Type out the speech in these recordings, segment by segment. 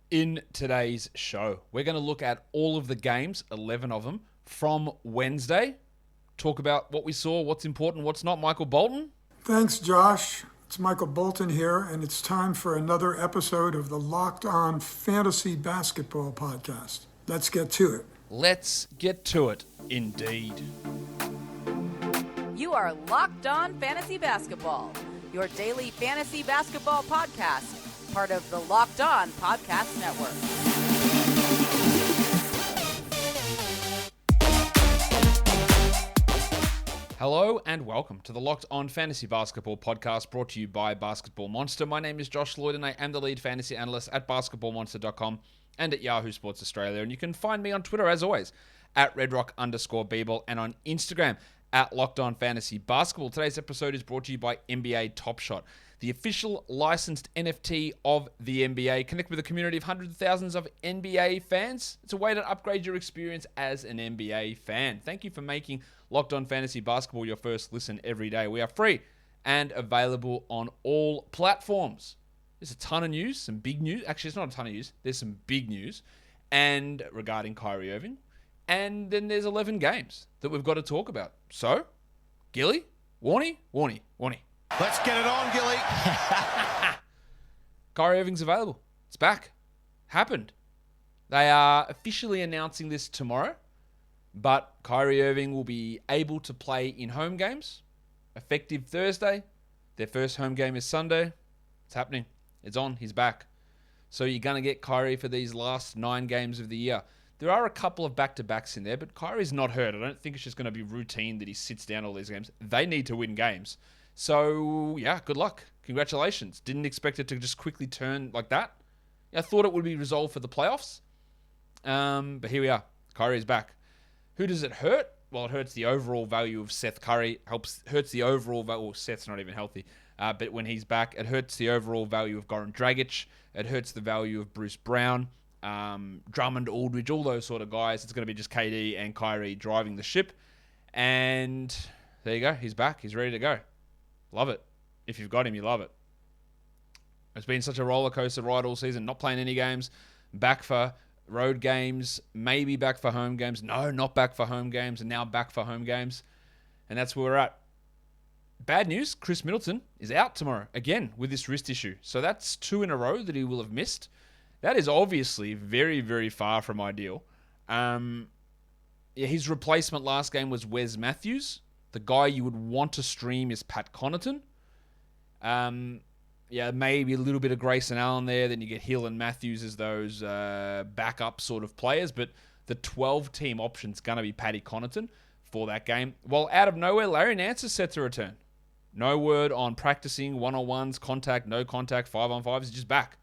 In today's show, we're going to look at all of the games, 11 of them, from Wednesday. Talk about what we saw, what's important, what's not. Michael Bolton. Thanks, Josh. It's Michael Bolton here, and it's time for another episode of the Locked On Fantasy Basketball Podcast. Let's get to it. Let's get to it, indeed. You are Locked On Fantasy Basketball, your daily fantasy basketball podcast, part of the Locked On Podcast Network. Hello and welcome to the Locked On Fantasy Basketball Podcast, brought to you by Basketball Monster. My name is Josh Lloyd and I am the lead fantasy analyst at basketballmonster.com and at Yahoo Sports Australia. And you can find me on Twitter, as always, at redrock_bball and on Instagram at Locked On Fantasy Basketball. Today's episode is brought to you by NBA Top Shot, the official licensed NFT of the NBA. Connect with a community of hundreds of thousands of NBA fans. It's a way to upgrade your experience as an NBA fan. Thank you for making Locked On Fantasy Basketball your first listen every day. We are free and available on all platforms. There's a ton of news, some big news. Actually, it's not a ton of news. There's some big news and regarding Kyrie Irving. And then there's 11 games that we've got to talk about. So, Gilly, Warnie. Let's get it on, Gilly. Kyrie Irving's available. It's back. Happened. They are officially announcing this tomorrow, but Kyrie Irving will be able to play in home games, effective Thursday. Their first home game is Sunday. It's happening. It's on. He's back. So you're going to get Kyrie for these last 9 games of the year. There are a couple of back-to-backs in there, but Kyrie's not hurt. I don't think it's just going to be routine that he sits down all these games. They need to win games. So, yeah, good luck. Congratulations. Didn't expect it to just quickly turn like that. I thought it would be resolved for the playoffs. But here we are. Kyrie's back. Who does it hurt? Well, it hurts the overall value of Seth Curry. Hurts the overall value. Well, Seth's not even healthy. But when he's back, it hurts the overall value of Goran Dragic. It hurts the value of Bruce Brown. Drummond, Aldridge, all those sort of guys. It's going to be just KD and Kyrie driving the ship. And there you go. He's back. He's ready to go. Love it. If you've got him, you love it. It's been such a roller coaster ride all season. Not playing any games. Back for road games. Maybe back for home games. No, not back for home games. And now back for home games. And that's where we're at. Bad news. Chris Middleton is out tomorrow. Again, with this wrist issue. So that's 2 in a row that he will have missed. That is obviously very, very far from ideal. His replacement last game was Wes Matthews. The guy you would want to stream is Pat Connaughton. Maybe a little bit of Grayson Allen there. Then you get Hill and Matthews as those backup sort of players. But the 12-team option's going to be Patty Connaughton for that game. Well, out of nowhere, Larry Nance is set to return. No word on practicing, one-on-ones, contact, no contact, 5-on-5s. He's just back.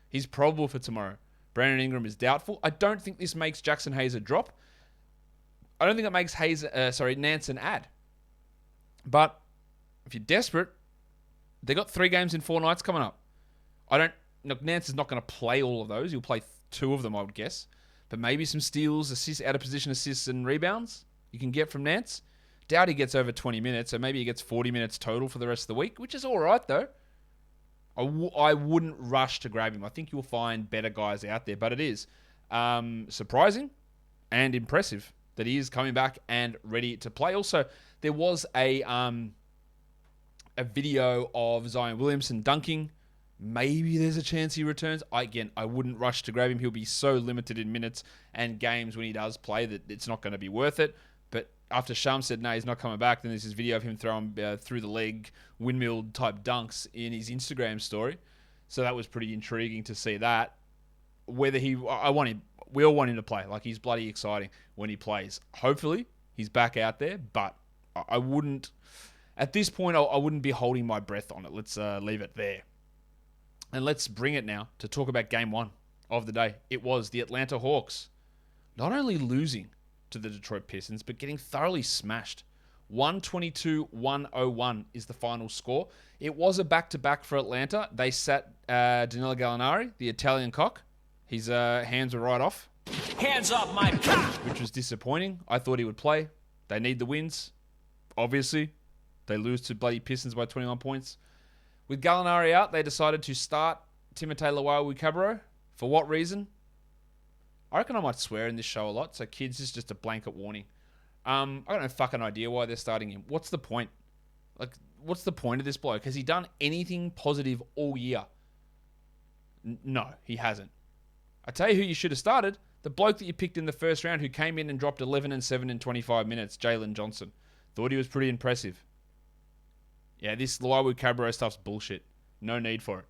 He's probable for tomorrow. Brandon Ingram is doubtful. I don't think this makes Jackson Hayes a drop. I don't think it makes Nance an add. But if you're desperate, they got 3 games in 4 nights coming up. Nance is not going to play all of those. He'll play 2 of them, I would guess. But maybe some steals, assists, out of position assists and rebounds you can get from Nance. Doubt he gets over 20 minutes, so maybe he gets 40 minutes total for the rest of the week, which is all right, though. I wouldn't rush to grab him. I think you'll find better guys out there, but it is surprising and impressive that he is coming back and ready to play. Also, there was a video of Zion Williamson dunking. Maybe there's a chance he returns. I wouldn't rush to grab him. He'll be so limited in minutes and games when he does play that it's not going to be worth it. But after Sham said, no, he's not coming back, then there's this video of him throwing through the leg, windmill-type dunks in his Instagram story. So that was pretty intriguing to see that. We all want him to play. Like, he's bloody exciting when he plays. Hopefully, he's back out there, but I wouldn't, at this point, I wouldn't be holding my breath on it. Let's leave it there. And let's bring it now to talk about game 1 of the day. It was the Atlanta Hawks not only losing to the Detroit Pistons, but getting thoroughly smashed. 122-101 is the final score. It was a back-to-back for Atlanta. They sat Danilo Gallinari, the Italian cock. His hands were right off. Hands off my cock! Which was disappointing. I thought he would play. They need the wins. Obviously, they lose to bloody Pistons by 21 points. With Gallinari out, they decided to start Timothé Luwawu-Cabarrot For what reason? I reckon I might swear in this show a lot, so kids, this is just a blanket warning. I got no fucking idea why they're starting him. What's the point? Like, what's the point of this bloke? Has he done anything positive all year? No, he hasn't. I tell you who you should have started. The bloke that you picked in the first round who came in and dropped 11 and 7 in 25 minutes, Jalen Johnson. Thought he was pretty impressive. Yeah, this Lloyd Cabarrot stuff's bullshit. No need for it.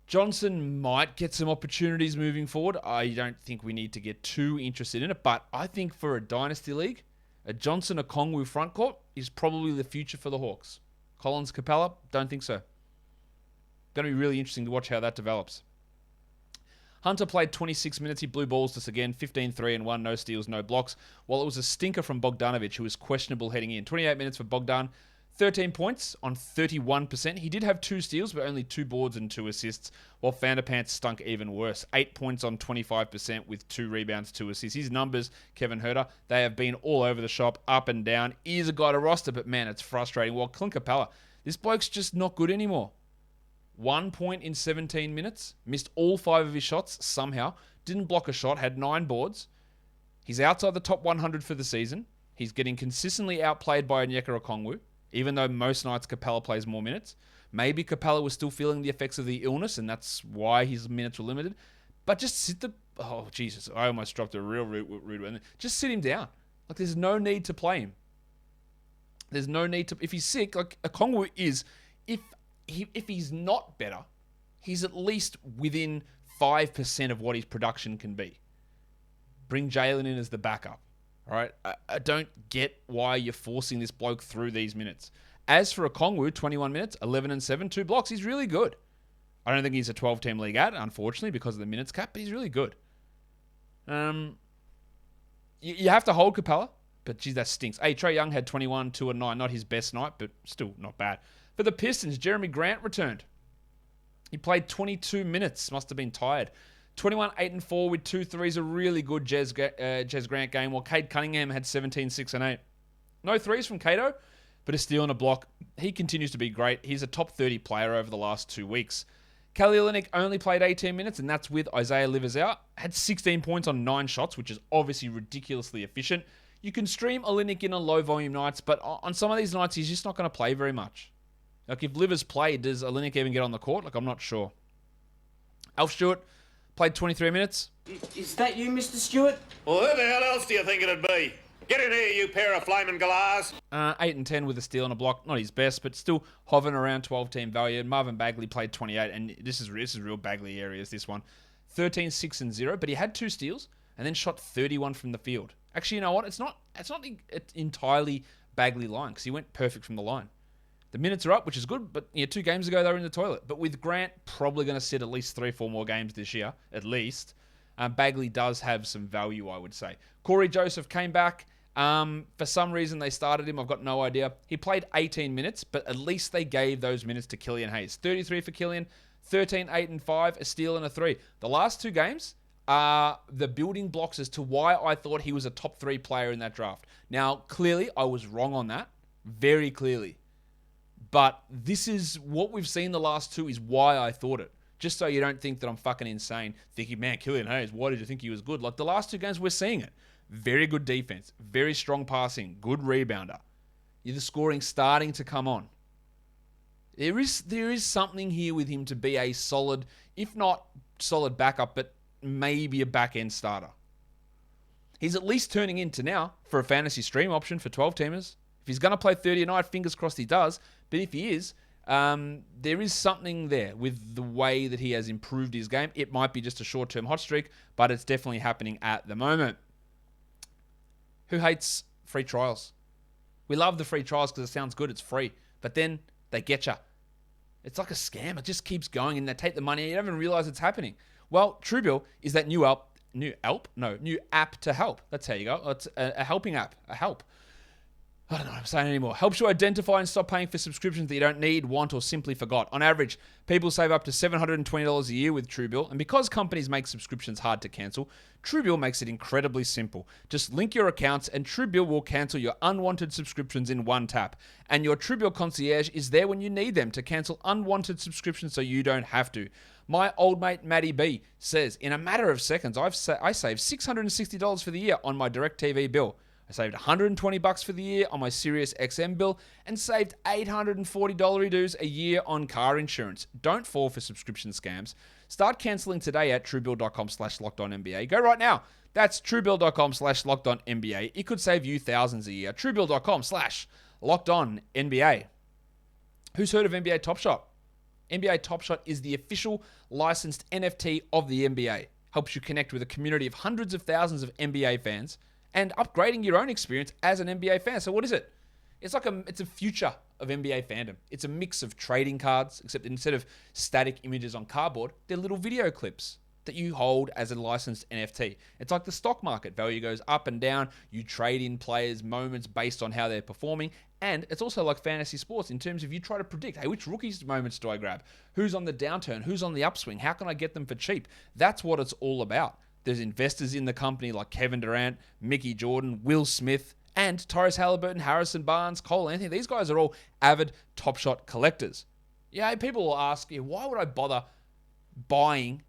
Johnson might get some opportunities moving forward. I don't think we need to get too interested in it, but I think for a dynasty league, a Johnson-Okongwu front court is probably the future for the Hawks. Collins, Capella, don't think so. Going to be really interesting to watch how that develops. Hunter played 26 minutes. He blew balls to us again. 15-3 and 1. No steals, no blocks. While it was a stinker from Bogdanovic, who was questionable heading in. 28 minutes for Bogdan. 13 points on 31%. He did have 2 steals, but only 2 boards and 2 assists, while Vanderpants stunk even worse. 8 points on 25% with 2 rebounds, 2 assists. His numbers, Kevin Huerter, they have been all over the shop, up and down. He is a guy to roster, but man, it's frustrating. While Clint Capella, this bloke's just not good anymore. 1 point in 17 minutes. Missed all 5 of his shots somehow. Didn't block a shot. Had 9 boards. He's outside the top 100 for the season. He's getting consistently outplayed by Onyeka Okongwu, even though most nights Capella plays more minutes. Maybe Capella was still feeling the effects of the illness, and that's why his minutes were limited. But just sit the... Oh, Jesus. I almost dropped a real rude one. Just sit him down. Like, there's no need to play him. There's no need to... If he's sick, like Okongwu is... If he's not better, he's at least within 5% of what his production can be. Bring Jalen in as the backup. All right? I don't get why you're forcing this bloke through these minutes. As for Okongwu, 21 minutes, 11 and 7, 2 blocks. He's really good. I don't think he's a 12-team league ad, unfortunately, because of the minutes cap, but he's really good. You have to hold Capella, but geez, that stinks. Hey, Trae Young had 21, 2 and 9. Not his best night, but still not bad. For the Pistons, Jeremy Grant returned. He played 22 minutes. Must have been tired. 21, 8 and 4 with 2 threes. A really good Jez Grant game, while Cade Cunningham had 17, 6 and 8. No threes from Cato, but a steal and a block. He continues to be great. He's a top 30 player over the last 2 weeks. Kelly Olynyk only played 18 minutes, and that's with Isaiah Livers out. Had 16 points on 9 shots, which is obviously ridiculously efficient. You can stream Olynyk in on low-volume nights, but on some of these nights, he's just not going to play very much. Like, if Livers played, does Olynyk even get on the court? Like, I'm not sure. Alf Stewart played 23 minutes. Is that you, Mr. Stewart? Well, who the hell else do you think it'd be? Get in here, you pair of flaming galahs. 8 and 10 with a steal and a block. Not his best, but still hovering around 12-team value. Marvin Bagley played 28, and this is real Bagley areas, this one. 13, 6 and 0, but he had 2 steals and then shot 31 from the field. Actually, you know what? It's not entirely Bagley line, because he went perfect from the line. The minutes are up, which is good, but 2 games ago they were in the toilet. But with Grant probably going to sit at least 3-4 more games this year, at least, Bagley does have some value, I would say. Corey Joseph came back. For some reason they started him. I've got no idea. He played 18 minutes, but at least they gave those minutes to Killian Hayes. 33 for Killian, 13, 8 and 5, a steal and a 3. The last 2 games are the building blocks as to why I thought he was a top 3 player in that draft. Now, clearly, I was wrong on that. Very clearly. But this is what we've seen the last 2 is why I thought it. Just so you don't think that I'm fucking insane thinking, man, Killian Hayes, why did you think he was good? Like, the last 2 games, we're seeing it. Very good defense. Very strong passing. Good rebounder. The scoring starting to come on. There is something here with him to be a solid, if not solid backup, but maybe a back-end starter. He's at least turning into now for a fantasy stream option for 12-teamers. If he's going to play 30 a night, fingers crossed he does. But if he is, there is something there with the way that he has improved his game. It might be just a short-term hot streak, but it's definitely happening at the moment. Who hates free trials? We love the free trials because it sounds good. It's free. But then they get you. It's like a scam. It just keeps going and they take the money and you don't even realize it's happening. Well, Truebill is that new app to help. That's how you go. It's a helping app. A help. I don't know what I'm saying anymore. Helps you identify and stop paying for subscriptions that you don't need, want, or simply forgot. On average, people save up to $720 a year with Truebill, and because companies make subscriptions hard to cancel, Truebill makes it incredibly simple. Just link your accounts, and Truebill will cancel your unwanted subscriptions in one tap. And your Truebill concierge is there when you need them to cancel unwanted subscriptions so you don't have to. My old mate Matty B says, in a matter of seconds, I saved $660 for the year on my DirecTV bill. I saved $120 for the year on my Sirius XM bill and saved $840 dues a year on car insurance. Don't fall for subscription scams. Start cancelling today at truebill.com/lockedonnba. Go right now. That's truebill.com/lockedonnba. It could save you thousands a year. truebill.com/lockedonnba. Who's heard of NBA Top Shot? NBA Top Shot is the official licensed NFT of the NBA. Helps you connect with a community of hundreds of thousands of NBA fans and upgrading your own experience as an NBA fan. So what is it? It's a future of NBA fandom. It's a mix of trading cards, except instead of static images on cardboard, they're little video clips that you hold as a licensed NFT. It's like the stock market. Value goes up and down. You trade in players' moments based on how they're performing. And it's also like fantasy sports in terms of you try to predict, hey, which rookies' moments do I grab? Who's on the downturn? Who's on the upswing? How can I get them for cheap? That's what it's all about. There's investors in the company like Kevin Durant, Mickey Jordan, Will Smith, and Tyrese Halliburton, Harrison Barnes, Cole Anthony. These guys are all avid Top Shot collectors. Yeah, people will ask, why would I bother buying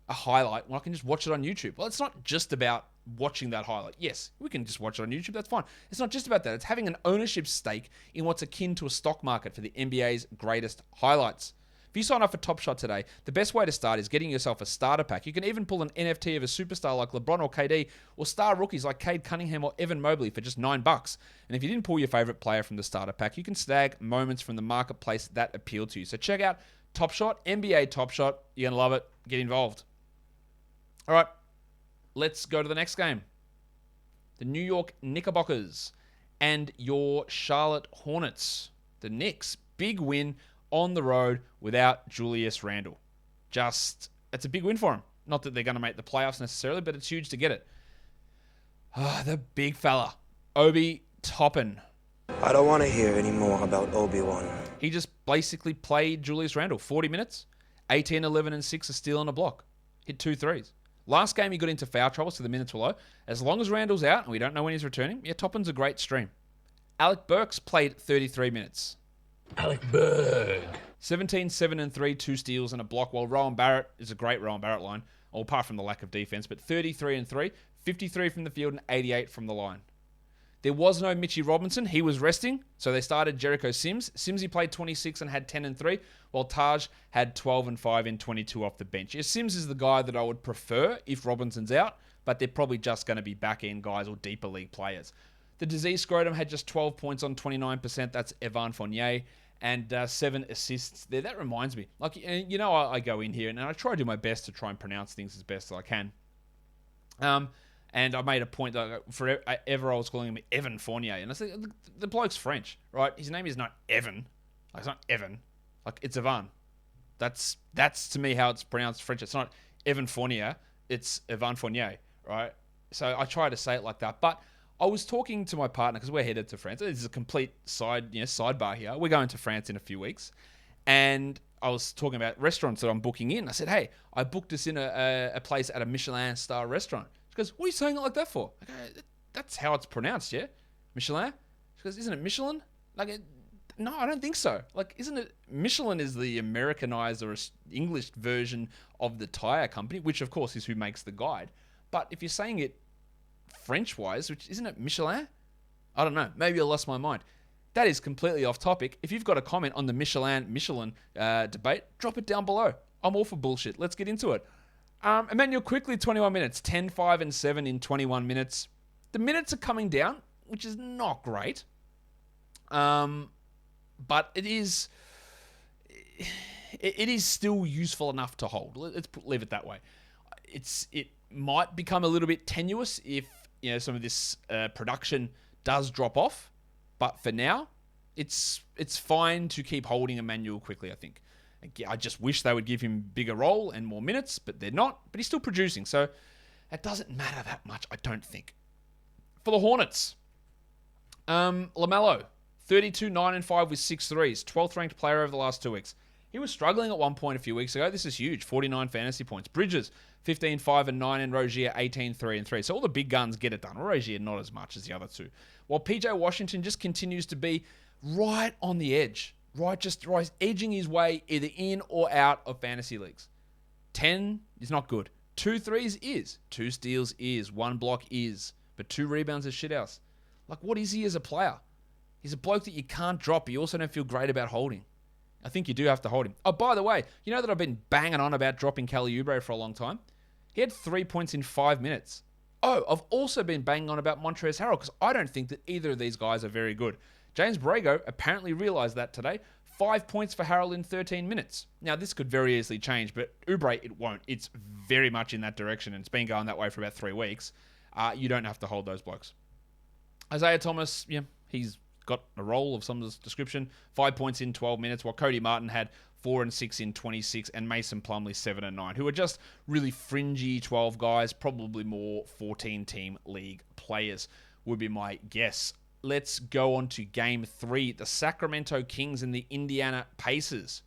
a highlight when I can just watch it on YouTube? Well, it's not just about watching that highlight. Yes, we can just watch it on YouTube. That's fine. It's not just about that. It's having an ownership stake in what's akin to a stock market for the NBA's greatest highlights. If you sign up for Top Shot today, the best way to start is getting yourself a starter pack. You can even pull an NFT of a superstar like LeBron or KD, or star rookies like Cade Cunningham or Evan Mobley for just $9. And if you didn't pull your favorite player from the starter pack, you can snag moments from the marketplace that appeal to you. So check out Top Shot, NBA Top Shot. You're going to love it. Get involved. All right, let's go to the next game. The New York Knickerbockers and your Charlotte Hornets. The Knicks, big win on the road without Julius Randle. It's a big win for them. Not that they're going to make the playoffs necessarily, but it's huge to get it. The big fella, Obi Toppin. I don't want to hear any more about Obi-Wan. He just basically played Julius Randle 40 minutes, 18, 11, and 6, a steal and a block. Hit 2 threes. Last game, he got into foul trouble, so the minutes were low. As long as Randall's out, and we don't know when he's returning, Toppin's a great stream. Alec Burks played 33 minutes. Alec Burke. 17, 7, and 3, 2 steals and a block, while Rowan Barrett is a great Rowan Barrett line, apart from the lack of defense, but 33 and 3, 53 from the field, and 88 from the line. There was no Mitchie Robinson. He was resting, so they started Jericho Sims. Simsy played 26 and had 10 and 3, while Taj had 12 and 5 and 22 off the bench. Yeah, Sims is the guy that I would prefer if Robinson's out, but they're probably just going to be back-end guys or deeper league players. The disease scrotum had just 12 points on 29%. That's Evan Fournier. And 7 assists there. That reminds me. I go in here and I try to do my best to try and pronounce things as best as I can. And I made a point that forever I was calling him Evan Fournier. And I said, the bloke's French, right? His name is not Evan. It's not Evan. It's Evan. That's to me how it's pronounced French. It's not Evan Fournier. It's Evan Fournier, right? So I try to say it like that. But I was talking to my partner because we're headed to France. This is a complete sidebar here. We're going to France in a few weeks. And I was talking about restaurants that I'm booking in. I said, hey, I booked this in a place at a Michelin star restaurant. She goes, what are you saying it like that for? I go, that's how it's pronounced, yeah? Michelin? She goes, isn't it Michelin? No, I don't think so. Isn't it? Michelin is the Americanized or English version of the tire company, which of course is who makes the guide. But if you're saying it French-wise, which isn't it Michelin? I don't know. Maybe I lost my mind. That is completely off topic. If you've got a comment on the Michelin debate, drop it down below. I'm all for bullshit. Let's get into it. Emmanuel quickly, 21 minutes. 10, 5, and 7 in 21 minutes. The minutes are coming down, which is not great. But it is still useful enough to hold. Let's leave it that way. It might become a little bit tenuous if some of this production does drop off, but for now, it's fine to keep holding Emmanuel quickly. I think. I just wish they would give him a bigger role and more minutes, but they're not. But he's still producing, so it doesn't matter that much. I don't think. For the Hornets, LaMelo, 32, 9, and 5 with 6 threes, 12th ranked player over the last 2 weeks. He was struggling at one point a few weeks ago. This is huge. 49 fantasy points. Bridges, 15, 5, and 9, and Rozier, 18, 3, and 3. So all the big guns get it done. Rozier not as much as the other two. While PJ Washington just continues to be right on the edge. Right, edging his way either in or out of fantasy leagues. 10 is not good. 2 threes is. 2 steals is. 1 block is. But 2 rebounds is shithouse. Like, what is he as a player? He's a bloke that you can't drop, but you also don't feel great about holding. I think you do have to hold him. Oh, by the way, you know that I've been banging on about dropping Kelly Oubre for a long time? He had 3 points in 5 minutes. Oh, I've also been banging on about Montrezl Harrell because I don't think that either of these guys are very good. James Borrego apparently realized that today. 5 points for Harrell in 13 minutes. Now, this could very easily change, but Oubre, it won't. It's very much in that direction, and it's been going that way for about 3 weeks. You don't have to hold those blokes. Isaiah Thomas, yeah, he's got a role of some description. 5 points in 12 minutes, while Cody Martin had 4 and 6 in 26, and Mason Plumlee 7 and 9, who are just really fringy 12 guys, probably more 14-team league players, would be my guess. Let's go on to Game 3. The Sacramento Kings and the Indiana Pacers.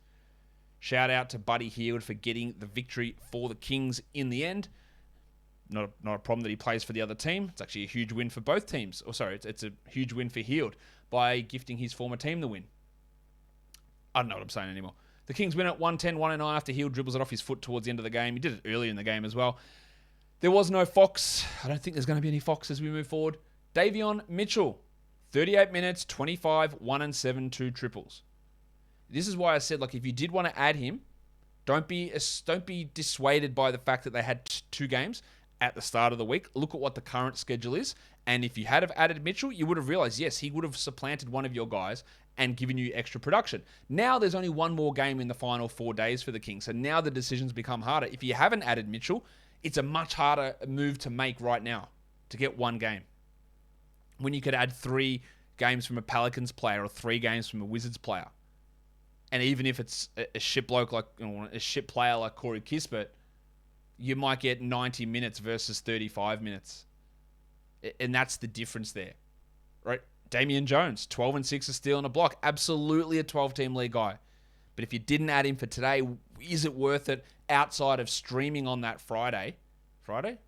Shout out to Buddy Hield for getting the victory for the Kings in the end. Not a problem that he plays for the other team. It's actually a huge win for both teams. It's a huge win for Hield by gifting his former team the win. I don't know what I'm saying anymore. The Kings win at 110-109 after Hield dribbles it off his foot towards the end of the game. He did it earlier in the game as well. There was no Fox. I don't think there's going to be any Fox as we move forward. Davion Mitchell, 38 minutes, 25, 1 and 7, 2 triples. This is why I said, like, if you did want to add him, don't be dissuaded by the fact that they had 2 games at the start of the week. Look at what the current schedule is. And if you had have added Mitchell, you would have realized, yes, he would have supplanted one of your guys and given you extra production. Now there's only one more game in the final 4 days for the Kings. So now the decisions become harder. If you haven't added Mitchell, it's a much harder move to make right now to get 1 game. When you could add 3 games from a Pelicans player or 3 games from a Wizards player. And even if it's a shit bloke like, a shit player like Corey Kispert, you might get 90 minutes versus 35 minutes. And that's the difference there, right? Damian Jones, 12 and 6, a steal and a block. Absolutely a 12-team league guy. But if you didn't add him for today, is it worth it outside of streaming on that Friday? Friday?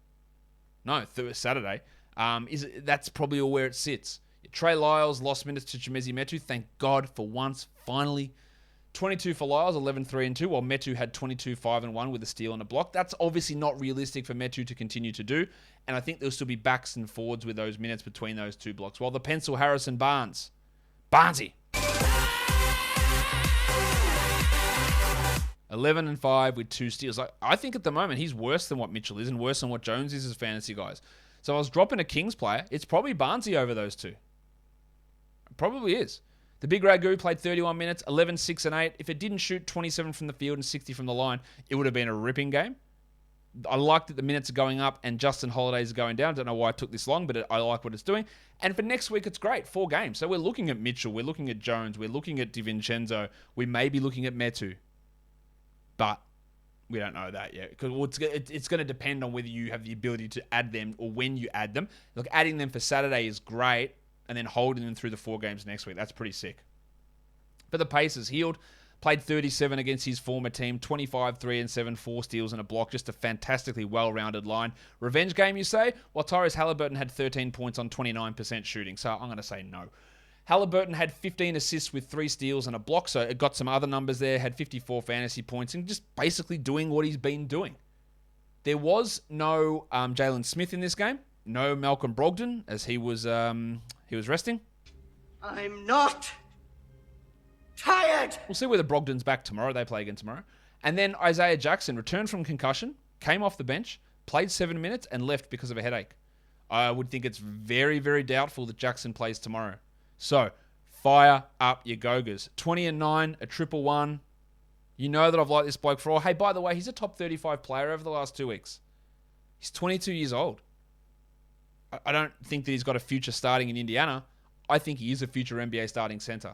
No, Saturday. That's probably where it sits. Trey Lyles lost minutes to Chimezie Metu. Thank God for once, finally. 22 for Lyles, 11, 3 and 2, while Metu had 22, 5 and 1 with a steal and a block. That's obviously not realistic for Metu to continue to do, and I think there'll still be backs and forwards with those minutes between those 2 blocks. While the pencil, Harrison Barnes. Barnesy. 11 and 5 with 2 steals. I think at the moment he's worse than what Mitchell is and worse than what Jones is as fantasy guys. So I was dropping a Kings player. It's probably Barnesy over those 2. It probably is. The big Ragu played 31 minutes, 11, 6 and 8. If it didn't shoot 27 from the field and 60 from the line, it would have been a ripping game. I like that the minutes are going up and Justin Holiday's going down. Don't know why it took this long, but I like what it's doing. And for next week, it's great. 4 games. So we're looking at Mitchell. We're looking at Jones. We're looking at DiVincenzo. We may be looking at Metu. But we don't know that yet. Because it's going to depend on whether you have the ability to add them or when you add them. Look, adding them for Saturday is great. And then holding them through the 4 games next week. That's pretty sick. For the Pacers, Hield played 37 against his former team, 25, 3 and 7, 4 steals and a block. Just a fantastically well-rounded line. Revenge game, you say? Well, Tyrese Halliburton had 13 points on 29% shooting, so I'm going to say no. Halliburton had 15 assists with 3 steals and a block, so it got some other numbers there, had 54 fantasy points, and just basically doing what he's been doing. There was no Jalen Smith in this game. No Malcolm Brogdon, as he was resting. I'm not tired. We'll see whether Brogdon's back tomorrow. They play again tomorrow. And then Isaiah Jackson returned from concussion, came off the bench, played 7 minutes, and left because of a headache. I would think it's very, very doubtful that Jackson plays tomorrow. So, fire up your Gogas. 20 and 9, a 111. You know that I've liked this bloke for all. Hey, by the way, he's a top 35 player over the last 2 weeks. He's 22 years old. I don't think that he's got a future starting in Indiana. I think he is a future NBA starting center.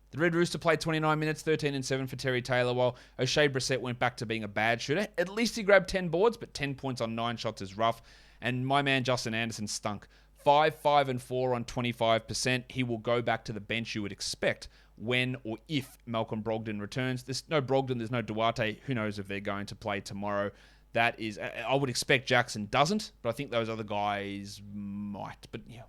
The Red Rooster played 29 minutes, 13 and 7 for Terry Taylor, while O'Shea Brissett went back to being a bad shooter. At least he grabbed 10 boards, but 10 points on 9 shots is rough. And my man Justin Anderson stunk. 5, 5 and 4 on 25%. He will go back to the bench you would expect when or if Malcolm Brogdon returns. There's no Brogdon, there's no Duarte. Who knows if they're going to play tomorrow. That is, I would expect Jackson doesn't, but I think those other guys might. But yeah,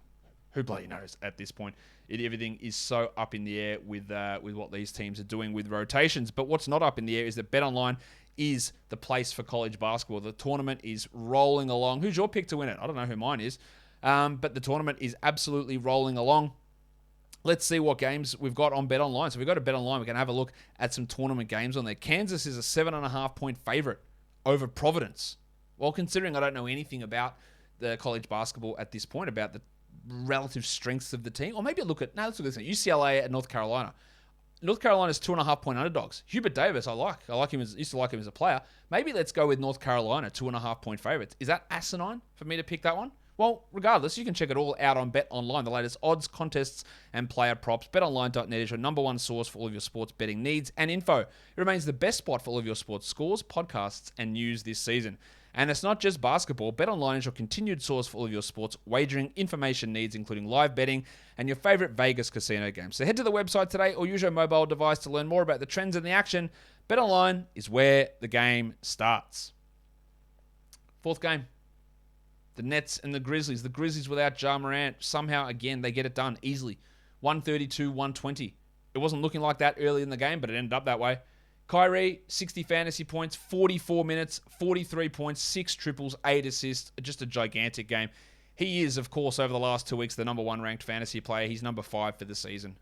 who bloody knows at this point? Everything is so up in the air with what these teams are doing with rotations. But what's not up in the air is that BetOnline is the place for college basketball. The tournament is rolling along. Who's your pick to win it? I don't know who mine is. But the tournament is absolutely rolling along. Let's see what games we've got on Bet Online. So if we go to Bet Online, we can have a look at some tournament games on there. Kansas is a 7.5-point favorite over Providence. Well, considering I don't know anything about the college basketball at this point, about the relative strengths of the team, or maybe let's look at this. UCLA at North Carolina. North Carolina's 2.5-point underdogs. Hubert Davis, I like him. Used to like him as a player. Maybe let's go with North Carolina, 2.5-point favorites. Is that asinine for me to pick that one? Well, regardless, you can check it all out on Bet Online, the latest odds, contests, and player props. BetOnline.net is your number one source for all of your sports betting needs and info. It remains the best spot for all of your sports scores, podcasts, and news this season. And it's not just basketball. BetOnline is your continued source for all of your sports wagering information needs, including live betting and your favorite Vegas casino games. So head to the website today or use your mobile device to learn more about the trends and the action. BetOnline is where the game starts. Fourth game. The Nets and the Grizzlies. The Grizzlies without Ja Morant. Somehow, again, they get it done easily. 132-120. It wasn't looking like that early in the game, but it ended up that way. Kyrie, 60 fantasy points, 44 minutes, 43 points, 6 triples, 8 assists. Just a gigantic game. He is, of course, over the last 2 weeks, the number 1 ranked fantasy player. He's number 5 for the season.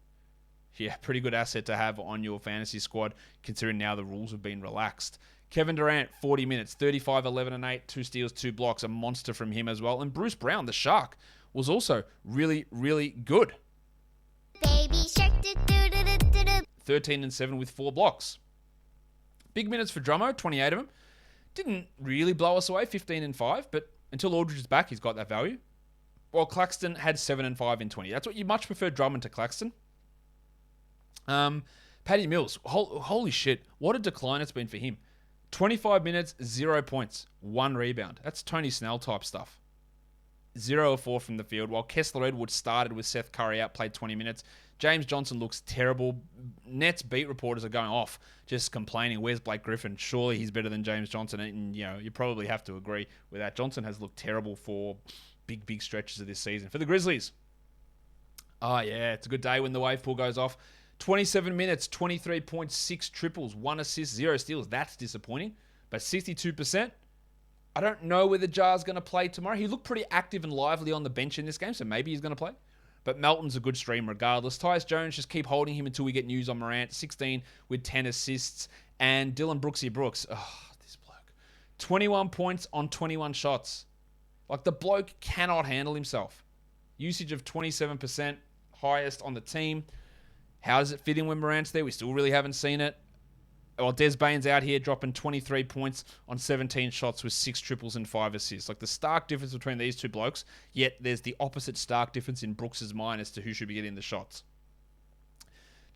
Yeah, pretty good asset to have on your fantasy squad, considering now the rules have been relaxed. Kevin Durant, 40 minutes, 35, 11, and 8, 2 steals, 2 blocks, a monster from him as well. And Bruce Brown, the Shark, was also really, really good. Baby Shark, 13 and 7 with 4 blocks. Big minutes for Drummo, 28 of them. Didn't really blow us away, 15 and 5, but until Aldridge is back, he's got that value. While Claxton had 7 and 5 in 20. That's what you much prefer Drummond to Claxton. Patty Mills, holy shit, what a decline it's been for him. 25 minutes, 0 points, 1 rebound. That's Tony Snell type stuff. 0 of 4 from the field, while Kessler Edwards started with Seth Curry out, played 20 minutes. James Johnson looks terrible. Nets beat reporters are going off, just complaining, where's Blake Griffin? Surely he's better than James Johnson. And, you probably have to agree with that. Johnson has looked terrible for big stretches of this season. For the Grizzlies, it's a good day when the wave pool goes off. 27 minutes, 23.6 triples, 1 assist, 0 steals. That's disappointing. But 62%. I don't know whether Jar's going to play tomorrow. He looked pretty active and lively on the bench in this game, so maybe he's going to play. But Melton's a good stream regardless. Tyus Jones, just keep holding him until we get news on Morant. 16 with 10 assists. And Dylan Brooksy Brooks. This bloke. 21 points on 21 shots. Like, the bloke cannot handle himself. Usage of 27%, highest on the team. How does it fit in when Morant's there? We still really haven't seen it. Well, Des Bane's out here dropping 23 points on 17 shots with 6 triples and 5 assists. Like, the stark difference between these two blokes, yet there's the opposite stark difference in Brooks' mind as to who should be getting the shots.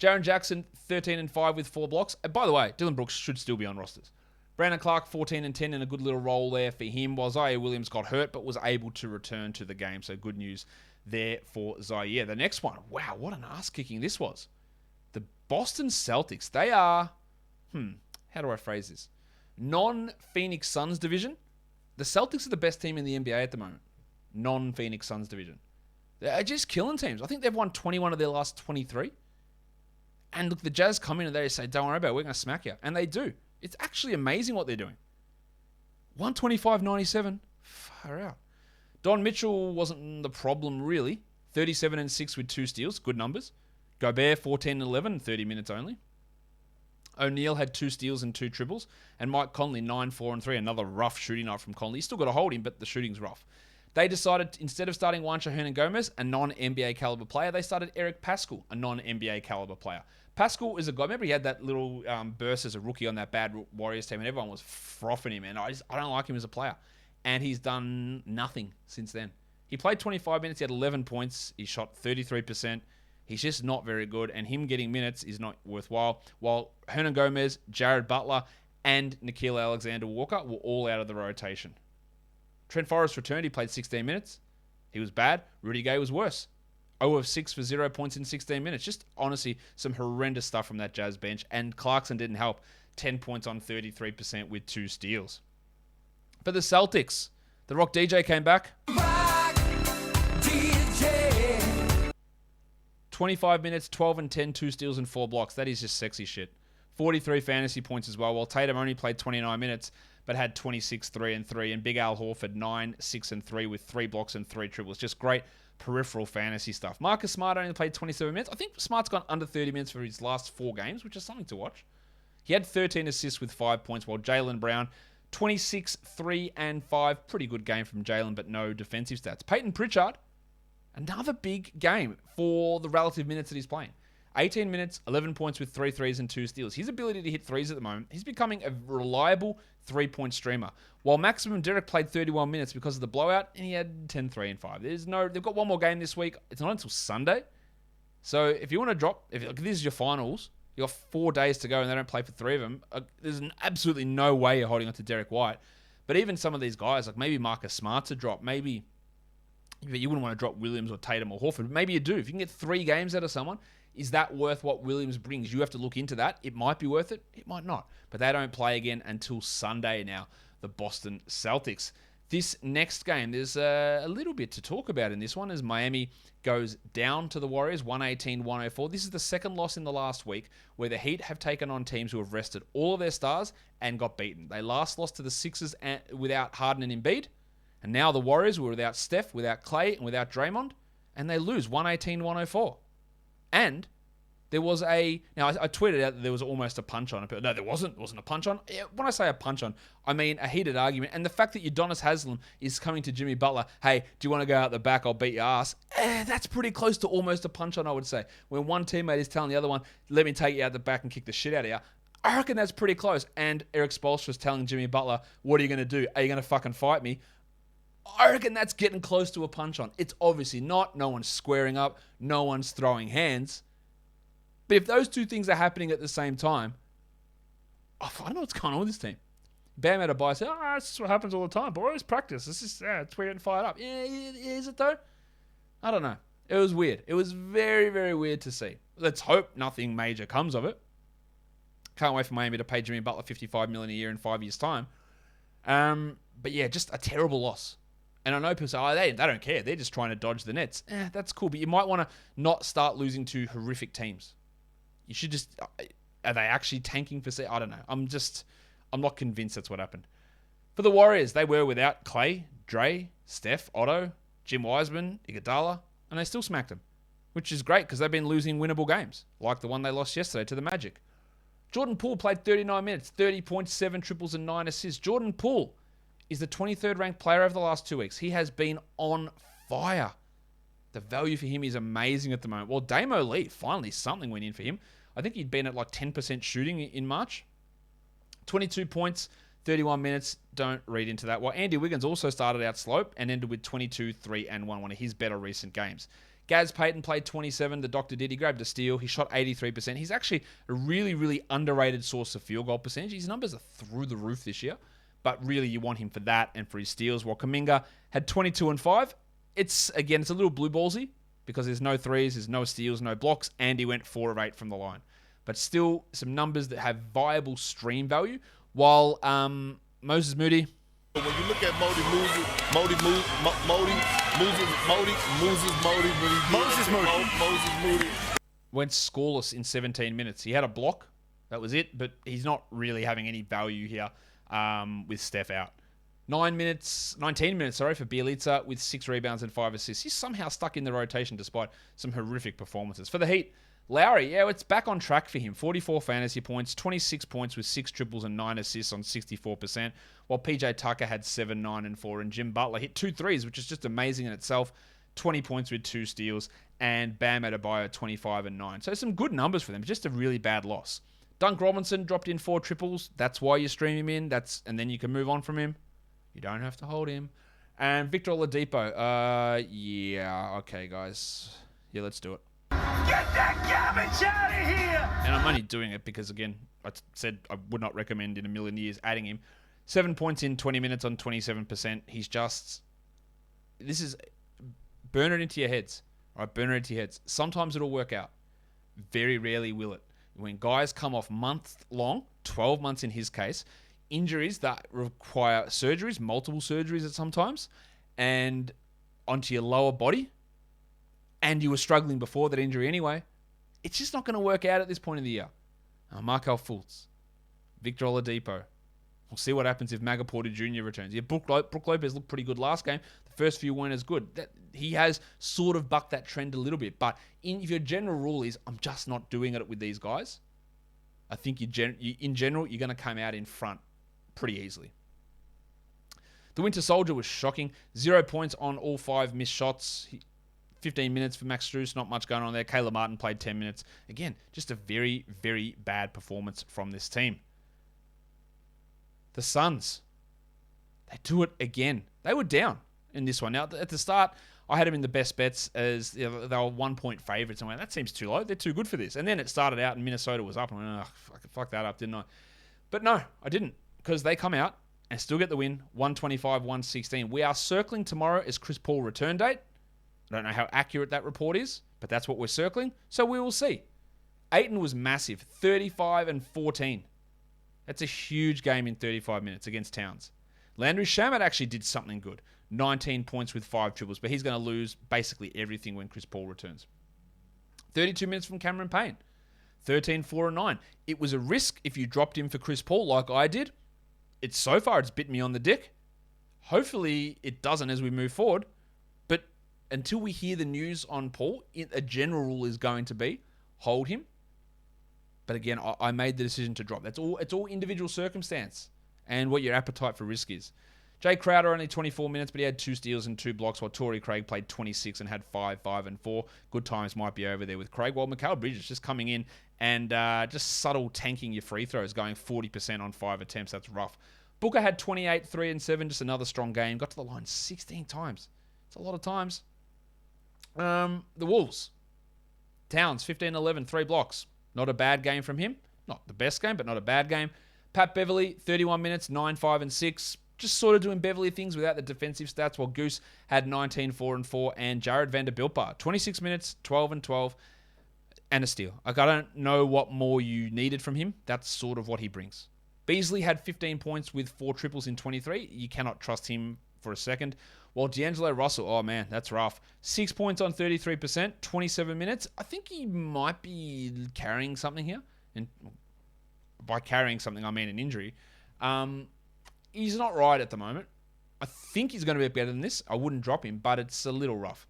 Jaren Jackson, 13 and 5 with 4 blocks. And by the way, Dylan Brooks should still be on rosters. Brandon Clark, 14 and 10 in a good little role there for him, while Zaire Williams got hurt but was able to return to the game. So good news there for Zaire. The next one, wow, what an ass-kicking this was. The Boston Celtics, they are, how do I phrase this? Non-Phoenix Suns division. The Celtics are the best team in the NBA at the moment. Non-Phoenix Suns division. They're just killing teams. I think they've won 21 of their last 23. And look, the Jazz come in and they say, don't worry about it, we're going to smack you. And they do. It's actually amazing what they're doing. 125-97. Far out. Don Mitchell wasn't the problem, really. 37 and 6 with 2 steals. Good numbers. Gobert, 14 and 11, 30 minutes only. O'Neal had 2 steals and 2 triples. And Mike Conley, 9, 4, and 3. Another rough shooting night from Conley. He's still got to hold him, but the shooting's rough. They decided, instead of starting Juancho Hernangomez, a non-NBA caliber player, they started Eric Paschall, a non-NBA caliber player. Paschall is a guy, remember he had that little burst as a rookie on that bad Warriors team, and everyone was frothing him, and I don't like him as a player. And he's done nothing since then. He played 25 minutes, he had 11 points, he shot 33%. He's just not very good, and him getting minutes is not worthwhile. While Hernangomez, Jared Butler, and Nickeil Alexander-Walker were all out of the rotation. Trent Forrest returned. He played 16 minutes. He was bad. Rudy Gay was worse. 0 of 6 for 0 points in 16 minutes. Just honestly, some horrendous stuff from that Jazz bench. And Clarkson didn't help. 10 points on 33% with 2 steals. But the Celtics, the Rock DJ came back. Rock DJ. 25 minutes, 12 and 10, 2 steals and 4 blocks. That is just sexy shit. 43 fantasy points as well, while Tatum only played 29 minutes, but had 26, 3 and 3. And Big Al Horford, 9, 6 and 3 with 3 blocks and 3 triples. Just great peripheral fantasy stuff. Marcus Smart only played 27 minutes. I think Smart's gone under 30 minutes for his last 4 games, which is something to watch. He had 13 assists with 5 points, while Jaylen Brown, 26, 3 and 5. Pretty good game from Jaylen, but no defensive stats. Peyton Pritchard, another big game for the relative minutes that he's playing. 18 minutes, 11 points with 3 threes and 2 steals. His ability to hit threes at the moment, he's becoming a reliable 3-point streamer. While Maximum Derek played 31 minutes because of the blowout, and he had 10, 3 and 5. They've got one more game this week. It's not until Sunday. So if you want to drop, if this is your finals, you got 4 days to go and they don't play for 3 of them, there's absolutely no way you're holding on to Derek White. But even some of these guys, like maybe Marcus Smart's a drop, maybe you wouldn't want to drop Williams or Tatum or Horford. Maybe you do. If you can get 3 games out of someone, is that worth what Williams brings? You have to look into that. It might be worth it. It might not. But they don't play again until Sunday now, the Boston Celtics. This next game, there's a little bit to talk about in this one as Miami goes down to the Warriors, 118-104. This is the second loss in the last week where the Heat have taken on teams who have rested all of their stars and got beaten. They last lost to the Sixers without Harden and Embiid. And now the Warriors were without Steph, without Clay, and without Draymond. And they lose 118-104. And there was I tweeted out that there was almost a punch on it, but no, there wasn't. There wasn't a punch on. When I say a punch on, I mean a heated argument. And the fact that Udonis Haslem is coming to Jimmy Butler, hey, do you want to go out the back? I'll beat your ass. That's pretty close to almost a punch on, I would say. When one teammate is telling the other one, let me take you out the back and kick the shit out of you. I reckon that's pretty close. And Eric Spoelstra is telling Jimmy Butler, what are you going to do? Are you going to fucking fight me? I reckon that's getting close to a punch on. It's obviously not. No one's squaring up. No one's throwing hands. But if those two things are happening at the same time, I don't know what's going on with this team. Bam Adebayo said, this is what happens all the time. Boys, practice. This is, it's we're getting fired up. Yeah, is it though? I don't know. It was weird. It was very, very weird to see. Let's hope nothing major comes of it. Can't wait for Miami to pay Jimmy Butler $55 million a year in 5 years' time. But yeah, just a terrible loss. And I know people say, they don't care. They're just trying to dodge the Nets. That's cool. But you might want to not start losing to horrific teams. You should just... Are they actually tanking for... I don't know. I'm not convinced that's what happened. For the Warriors, they were without Clay, Dre, Steph, Otto, Jim Wiseman, Iguodala, and they still smacked them. Which is great because they've been losing winnable games. Like the one they lost yesterday to the Magic. Jordan Poole played 39 minutes, 30 points, 7 triples, and 9 assists. Jordan Poole is the 23rd ranked player over the last 2 weeks. He has been on fire. The value for him is amazing at the moment. Well, Damo Lee, finally something went in for him. I think he'd been at like 10% shooting in March. 22 points, 31 minutes. Don't read into that. Well, Andy Wiggins also started out slow and ended with 22, 3 and 1, one of his better recent games. Gaz Payton played 27. The doctor did. He grabbed a steal. He shot 83%. He's actually a really, really underrated source of field goal percentage. His numbers are through the roof this year. But really, you want him for that and for his steals. While Kuminga had 22 and 5. It's a little blue ballsy because there's no threes, there's no steals, no blocks, and he went 4 of 8 from the line. But still, some numbers that have viable stream value. While Moses Moody... When you look at Moses Moody went scoreless in 17 minutes. He had a block. That was it. But he's not really having any value here with Steph out. 19 minutes, for Bielitsa with 6 rebounds and 5 assists. He's somehow stuck in the rotation despite some horrific performances. For the Heat, Lowry, it's back on track for him. 44 fantasy points, 26 points with 6 triples and 9 assists on 64%, while PJ Tucker had 7, 9, and 4, and Jim Butler hit 2 threes, which is just amazing in itself. 20 points with 2 steals, and Bam Adebayo 25 and 9. So some good numbers for them, just a really bad loss. Dunk Robinson dropped in 4 triples. That's why you stream him in. And then you can move on from him. You don't have to hold him. And Victor Oladipo. Okay, guys. Yeah, let's do it. Get that garbage out of here! And I'm only doing it because, again, I said I would not recommend in a million years adding him. 7 points in 20 minutes on 27%. He's just... This is... Burn it into your heads. All right, burn it into your heads. Sometimes it'll work out. Very rarely will it. When guys come off month-long, 12 months in his case, injuries that require surgeries, multiple surgeries at sometimes, and onto your lower body, and you were struggling before that injury anyway, it's just not going to work out at this point of the year. Markel Fultz, Victor Oladipo. We'll see what happens if Maga Porter Jr. returns. Yeah, Brook Lopez looked pretty good last game. The first few weren't as good. He has sort of bucked that trend a little bit. But if your general rule is, I'm just not doing it with these guys, I think in general, you're going to come out in front pretty easily. The Winter Soldier was shocking. 0 points on all 5 missed shots. 15 minutes for Max Strus, not much going on there. Caleb Martin played 10 minutes. Again, just a very, very bad performance from this team. The Suns, they do it again. They were down in this one. Now, at the start, I had them in the best bets as they were 1-point favorites. And I went, that seems too low. They're too good for this. And then it started out and Minnesota was up. And I went, I fucked that up, didn't I? But no, I didn't. Because they come out and still get the win, 125-116. We are circling tomorrow as Chris Paul return date. I don't know how accurate that report is, but that's what we're circling. So we will see. Ayton was massive, 35-14. That's a huge game in 35 minutes against Towns. Landry Shamet actually did something good. 19 points with 5 triples, but he's going to lose basically everything when Chris Paul returns. 32 minutes from Cameron Payne. 13, 4, and 9. It was a risk if you dropped him for Chris Paul like I did. So far, it's bit me on the dick. Hopefully, it doesn't as we move forward. But until we hear the news on Paul, a general rule is going to be hold him. But again, I made the decision to drop. It's all individual circumstance and what your appetite for risk is. Jay Crowder only 24 minutes, but he had 2 steals and 2 blocks, while Torrey Craig played 26 and had 5, 5, and 4. Good times might be over there with Craig. While Mikal Bridges just coming in and just subtle tanking your free throws, going 40% on 5 attempts. That's rough. Booker had 28, 3, and 7. Just another strong game. Got to the line 16 times. It's a lot of times. The Wolves. Towns, 15, 11, 3 blocks. Not a bad game from him. Not the best game, but not a bad game. Pat Beverly, 31 minutes, 9, 5, and 6. Just sort of doing Beverly things without the defensive stats, while Goose had 19, 4, and 4. And Jared Vanderbilt, 26 minutes, 12, and 12, and a steal. Like, I don't know what more you needed from him. That's sort of what he brings. Beasley had 15 points with 4 triples in 23. You cannot trust him for a second. While D'Angelo Russell, oh man, that's rough. 6 points on 33%, 27 minutes. I think he might be carrying something here. And by carrying something, I mean an injury. He's not right at the moment. I think he's going to be better than this. I wouldn't drop him, but it's a little rough.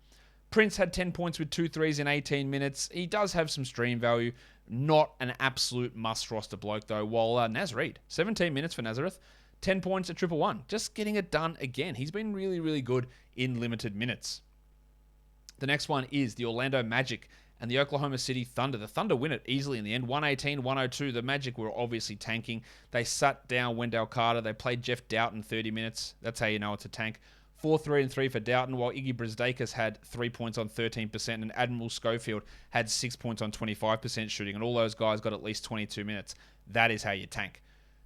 Prince had 10 points with 2 threes in 18 minutes. He does have some stream value. Not an absolute must-roster bloke, though. While Naz Reid, 17 minutes for Nazareth. 10 points at 111. Just getting it done again. He's been really, really good in limited minutes. The next one is the Orlando Magic and the Oklahoma City Thunder. The Thunder win it easily in the end. 118-102. The Magic were obviously tanking. They sat down Wendell Carter. They played Jeff Doughton 30 minutes. That's how you know it's a tank. 4, 3, and 3 for Doughton, while Iggy Brzdakis had 3 points on 13%, and Admiral Schofield had 6 points on 25% shooting, and all those guys got at least 22 minutes. That is how you tank.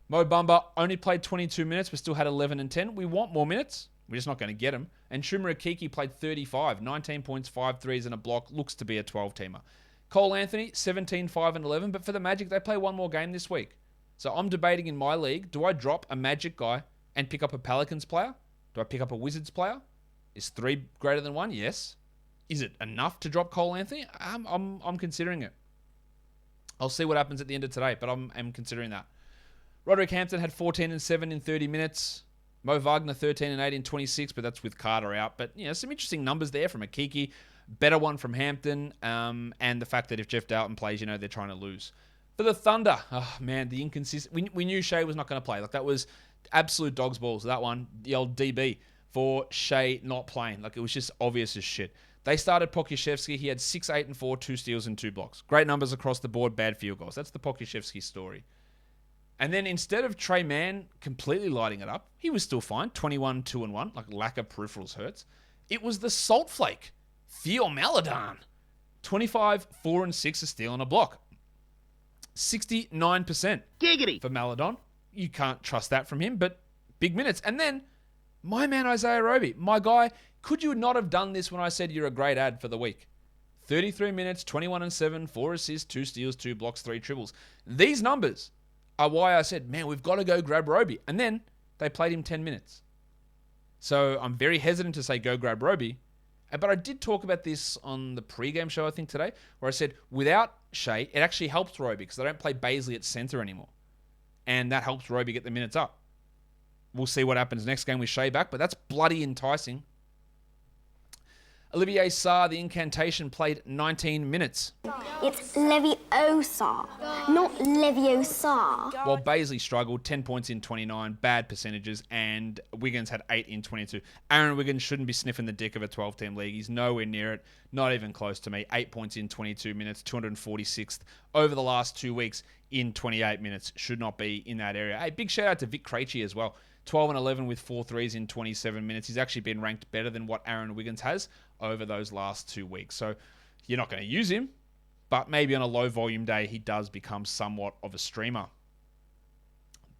Mo Bamba only played 22 minutes, but still had 11 and 10. We want more minutes. We're just not going to get them. And Chuma Okeke played 35, 19 points, 5 threes, and a block. Looks to be a 12-teamer. Cole Anthony, 17, 5, and 11. But for the Magic, they play one more game this week. So I'm debating in my league, do I drop a Magic guy and pick up a Pelicans player? Do I pick up a Wizards player? Is 3 greater than 1? Yes. Is it enough to drop Cole Anthony? I'm considering it. I'll see what happens at the end of today, but I'm considering that. Roderick Hampton had 14 and 7 in 30 minutes. Mo Wagner 13 and 8 in 26, but that's with Carter out. But some interesting numbers there from Okeke. Better one from Hampton, and the fact that if Jeff Doughton plays, they're trying to lose. For the Thunder, oh man, the inconsistent. We knew Shea was not going to play. Like, that was absolute dog's balls. That one, the old DB for Shea not playing. Like, it was just obvious as shit. They started Pokusevski. He had 6, 8, and 4, 2 steals and 2 blocks. Great numbers across the board. Bad field goals. That's the Pokusevski story. And then instead of Trey Mann completely lighting it up, he was still fine. 21, 2, and 1. Like, lack of peripherals hurts. It was the salt flake, Theo Maledon. 25, 4, and 6, a steal and a block. 69% Giggity for Maledon. You can't trust that from him, but big minutes. And then my man Isaiah Roby, my guy, could you not have done this when I said you're a great ad for the week? 33 minutes, 21 and 7, 4 assists, 2 steals, 2 blocks, 3 triples. These numbers are why I said, man, we've got to go grab Roby. And then they played him 10 minutes. So I'm very hesitant to say go grab Roby. But I did talk about this on the pregame show, I think, today, where I said, without Shay, it actually helps Roby because they don't play Baisley at center anymore. And that helps Roby get the minutes up. We'll see what happens next game with Shay back, but that's bloody enticing. Olivier Sarr, the incantation, played 19 minutes. It's Leviosa, not Leviosa. While Baisley struggled, 10 points in 29, bad percentages, and Wiggins had 8 in 22. Aaron Wiggins shouldn't be sniffing the dick of a 12-team league. He's nowhere near it, not even close to me. 8 points in 22 minutes, 246th over the last 2 weeks in 28 minutes. Should not be in that area. Hey, big shout out to Vic Krejci as well. 12 and 11 with 4 threes in 27 minutes. He's actually been ranked better than what Aaron Wiggins has over those last 2 weeks. So you're not going to use him, but maybe on a low volume day, he does become somewhat of a streamer.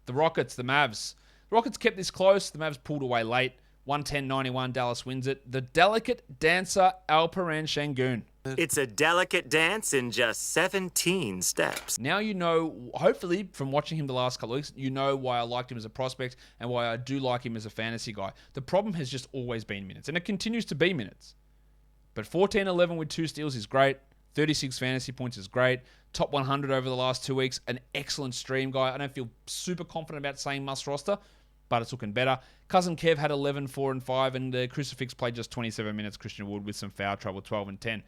The Rockets, the Mavs. The Rockets kept this close. The Mavs pulled away late. 110-91, Dallas wins it. The delicate dancer, Alperen Şengün. It's a delicate dance in just 17 steps. Now you know, hopefully, from watching him the last couple of weeks, you know why I liked him as a prospect and why I do like him as a fantasy guy. The problem has just always been minutes, and it continues to be minutes. But 14-11 with 2 steals is great. 36 fantasy points is great. Top 100 over the last 2 weeks. An excellent stream guy. I don't feel super confident about saying must roster, but it's looking better. Cousin Kev had 11, 4, and 5, and the Crucifix played just 27 minutes. Christian Wood with some foul trouble, 12 and 10.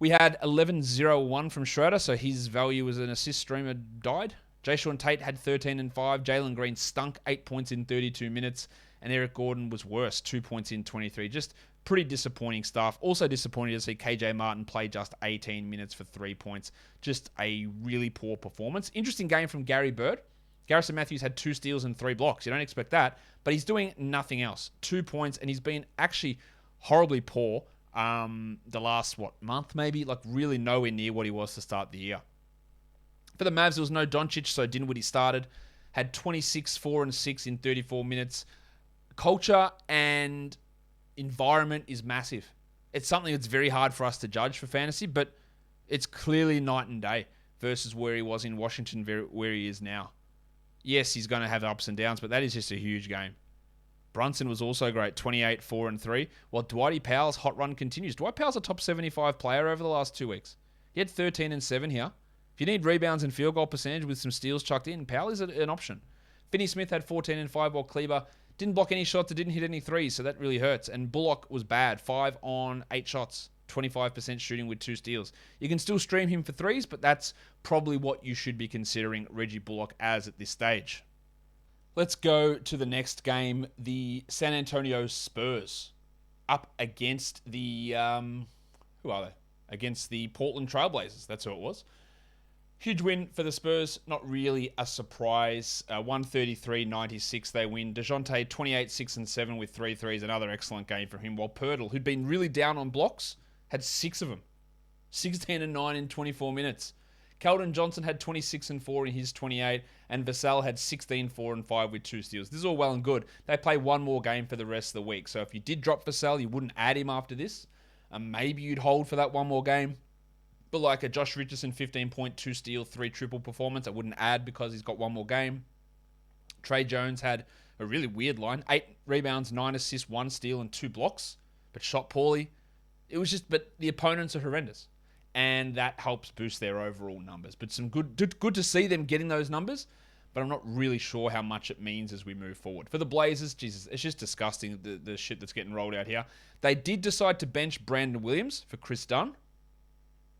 We had 11-0-1 from Schroeder, so his value as an assist streamer died. Jayshawn Tate had 13 and 5. Jalen Green stunk, 8 points in 32 minutes. And Eric Gordon was worse, 2 points in 23. Just pretty disappointing stuff. Also disappointed to see KJ Martin play just 18 minutes for 3 points. Just a really poor performance. Interesting game from Gary Bird. Garrison Matthews had 2 steals and 3 blocks. You don't expect that, but he's doing nothing else. 2 points, and he's been actually horribly poor the last, month maybe? Like really nowhere near what he was to start the year. For the Mavs, there was no Doncic, so Dinwiddie started. Had 26, 4, and 6 in 34 minutes. Culture and environment is massive. It's something that's very hard for us to judge for fantasy, but it's clearly night and day versus where he was in Washington, where he is now. Yes, he's going to have ups and downs, but that is just a huge game. Brunson was also great, 28, 4, and 3, while Dwight Powell's hot run continues. Dwight Powell's a top 75 player over the last 2 weeks. He had 13 and 7 here. If you need rebounds and field goal percentage with some steals chucked in, Powell is an option. Finney Smith had 14 and 5, while Kleber didn't block any shots and didn't hit any threes, so that really hurts. And Bullock was bad, 5 on 8 shots, 25% shooting with 2 steals. You can still stream him for threes, but that's probably what you should be considering Reggie Bullock as at this stage. Let's go to the next game. The San Antonio Spurs up against the, who are they? Against the Portland Trailblazers. That's who it was. Huge win for the Spurs. Not really a surprise. 133-96 they win. DeJounte 28, 6, and 7 with 3 threes. Another excellent game from him. While Pirtle, who'd been really down on blocks, had 6 of them. 16 and 9 in 24 minutes. Keldon Johnson had 26 and 4 in his 28, and Vassell had 16, 4, and 5 with 2 steals. This is all well and good. They play one more game for the rest of the week. So if you did drop Vassell, you wouldn't add him after this. Maybe you'd hold for that one more game. But like a Josh Richardson 15-point, 2 steal, 3 triple performance, I wouldn't add because he's got one more game. Trey Jones had a really weird line. 8 rebounds, 9 assists, 1 steal, and 2 blocks, but shot poorly. It was just, but the opponents are horrendous. And that helps boost their overall numbers. But some good to see them getting those numbers, but I'm not really sure how much it means as we move forward. For the Blazers, Jesus, it's just disgusting, the shit that's getting rolled out here. They did decide to bench Brandon Williams for Chris Dunn.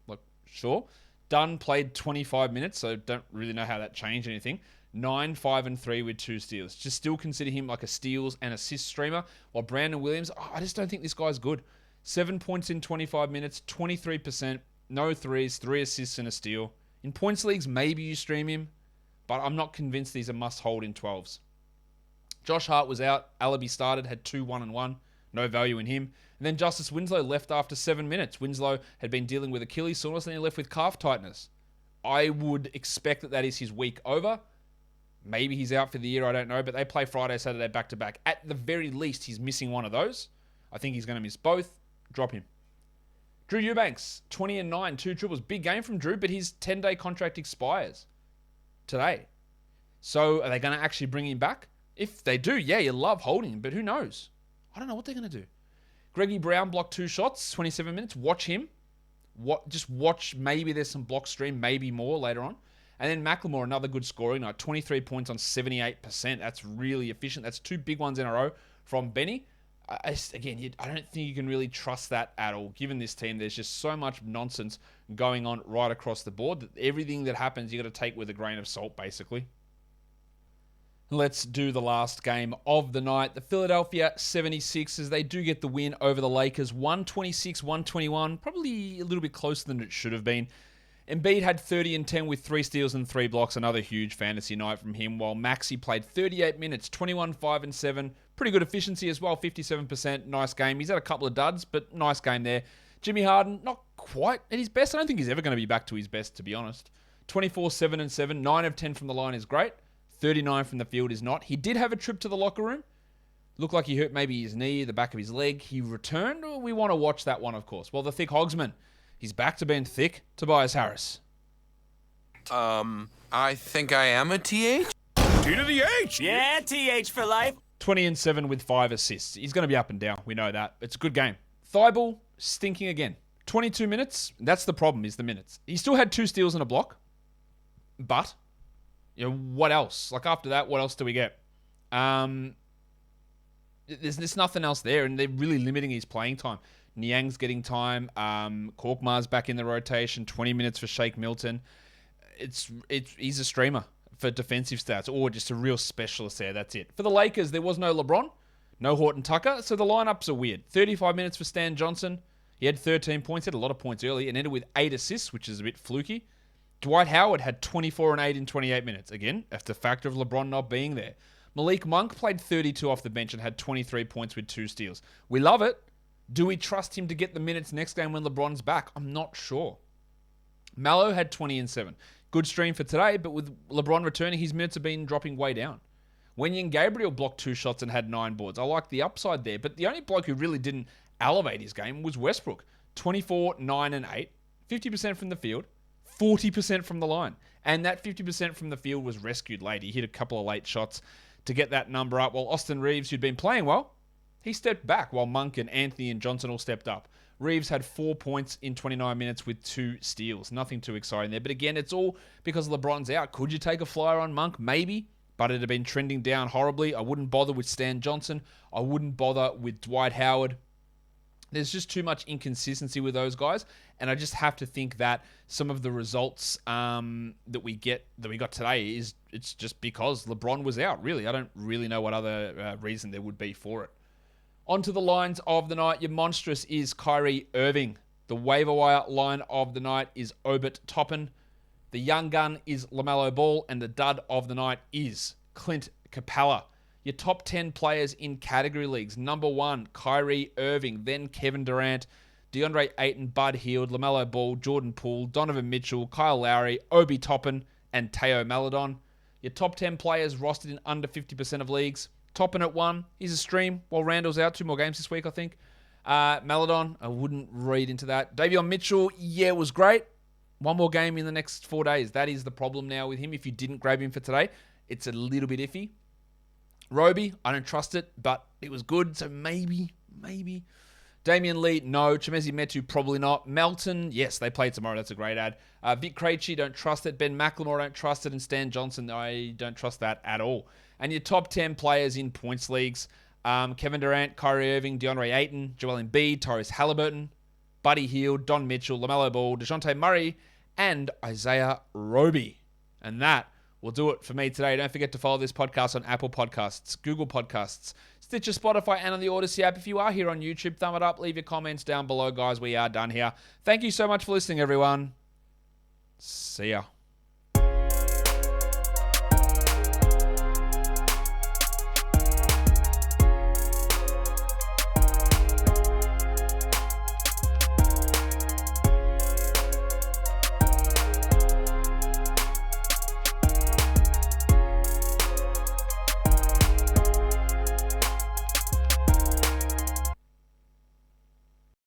Like, sure. Dunn played 25 minutes, so don't really know how that changed anything. 9, 5, and 3 with 2 steals. Just still consider him like a steals and assist streamer. While Brandon Williams, I just don't think this guy's good. 7 points in 25 minutes, 23%. No threes, 3 assists and a steal. In points leagues, maybe you stream him, but I'm not convinced these are must-hold in 12s. Josh Hart was out. Alabi started, had 2, 1, and 1. No value in him. And then Justice Winslow left after 7 minutes. Winslow had been dealing with Achilles soreness, and he left with calf tightness. I would expect that is his week over. Maybe he's out for the year, I don't know, but they play Friday, Saturday back-to-back. At the very least, he's missing one of those. I think he's going to miss both. Drop him. Drew Eubanks, 20 and 9, 2 triples. Big game from Drew, but his 10-day contract expires today. So are they going to actually bring him back? If they do, yeah, you love holding him, but who knows? I don't know what they're going to do. Greggy Brown blocked 2 shots, 27 minutes. Watch him. Just watch. Maybe there's some block stream, maybe more later on. And then Macklemore, another good scoring night. 23 points on 78%. That's really efficient. That's 2 big ones in a row from Benny. I don't think you can really trust that at all. Given this team, there's just so much nonsense going on right across the board that everything that happens, you got to take with a grain of salt, basically. Let's do the last game of the night. The Philadelphia 76ers, they do get the win over the Lakers. 126-121. Probably a little bit closer than it should have been. Embiid had 30 and 10 with 3 steals and 3 blocks. Another huge fantasy night from him. While Maxey played 38 minutes, 21, 5 and 7. Pretty good efficiency as well, 57%. Nice game. He's had a couple of duds, but nice game there. Jimmy Harden, not quite at his best. I don't think he's ever going to be back to his best, to be honest. 24, 7 and 7. 9 of 10 from the line is great. 39 from the field is not. He did have a trip to the locker room. Looked like he hurt maybe his knee, the back of his leg. He returned. We want to watch that one, of course. Well, the thick hogsman. He's back to being thick. Tobias Harris. I think I am a TH. T to the H. Yeah, TH for life. 20 and 7 with 5 assists. He's going to be up and down. We know that. It's a good game. Thibault stinking again. 22 minutes. That's the problem, is the minutes. He still had 2 steals and a block. But, what else? Like, after that, what else do we get? There's nothing else there, and they're really limiting his playing time. Niang's getting time. Korkmaz's back in the rotation. 20 minutes for Shake Milton. He's a streamer for defensive stats, or just a real specialist there. That's it. For the Lakers, there was no LeBron, no Horton Tucker, so the lineups are weird. 35 minutes for Stan Johnson. He had 13 points, had a lot of points early, and ended with 8 assists, which is a bit fluky. Dwight Howard had 24 and 8 in 28 minutes. Again, that's the factor of LeBron not being there. Malik Monk played 32 off the bench and had 23 points with 2 steals. We love it. Do we trust him to get the minutes next game when LeBron's back? I'm not sure. Mallow had 20 and 7. Good stream for today, but with LeBron returning, his minutes have been dropping way down. Wenyen Gabriel blocked 2 shots and had 9 boards. I like the upside there, but the only bloke who really didn't elevate his game was Westbrook. 24, 9 and 8. 50% from the field, 40% from the line. And that 50% from the field was rescued late. He hit a couple of late shots to get that number up, while Austin Reeves, who'd been playing well, he stepped back while Monk and Anthony and Johnson all stepped up. Reeves had 4 points in 29 minutes with 2 steals. Nothing too exciting there. But again, it's all because LeBron's out. Could you take a flyer on Monk? Maybe. But it had been trending down horribly. I wouldn't bother with Stan Johnson. I wouldn't bother with Dwight Howard. There's just too much inconsistency with those guys. And I just have to think that some of the results that we got today it's just because LeBron was out, really. I don't really know what other reason there would be for it. On to the lines of the night. Your monstrous is Kyrie Irving. The waiver wire line of the night is Obert Toppin. The young gun is LaMelo Ball. And the dud of the night is Clint Capella. Your top 10 players in category leagues. Number 1, Kyrie Irving. Then Kevin Durant, Deandre Ayton, Bud Hield, LaMelo Ball, Jordan Poole, Donovan Mitchell, Kyle Lowry, Obi Toppin, and Teo Maledon. Your top 10 players rostered in under 50% of leagues. Toppin at 1. He's a stream while Randall's out. 2 more games this week, I think. Maledon, I wouldn't read into that. Davion Mitchell, yeah, it was great. 1 more game in the next 4 days. That is the problem now with him. If you didn't grab him for today, it's a little bit iffy. Roby, I don't trust it, but it was good, so maybe. Damian Lee, no. Chemezi Metu, probably not. Melton, yes, they play tomorrow. That's a great ad. Vic Krejci, don't trust it. Ben McLemore, don't trust it. And Stan Johnson, I don't trust that at all. And your top 10 players in points leagues, Kevin Durant, Kyrie Irving, DeAndre Ayton, Joel Embiid, Tyrese Halliburton, Buddy Hield, Don Mitchell, LaMelo Ball, DeJounte Murray, and Isaiah Roby. And that will do it for me today. Don't forget to follow this podcast on Apple Podcasts, Google Podcasts, Stitcher, Spotify, and on the Odyssey app. If you are here on YouTube, thumb it up, leave your comments down below, guys. We are done here. Thank you so much for listening, everyone. See ya.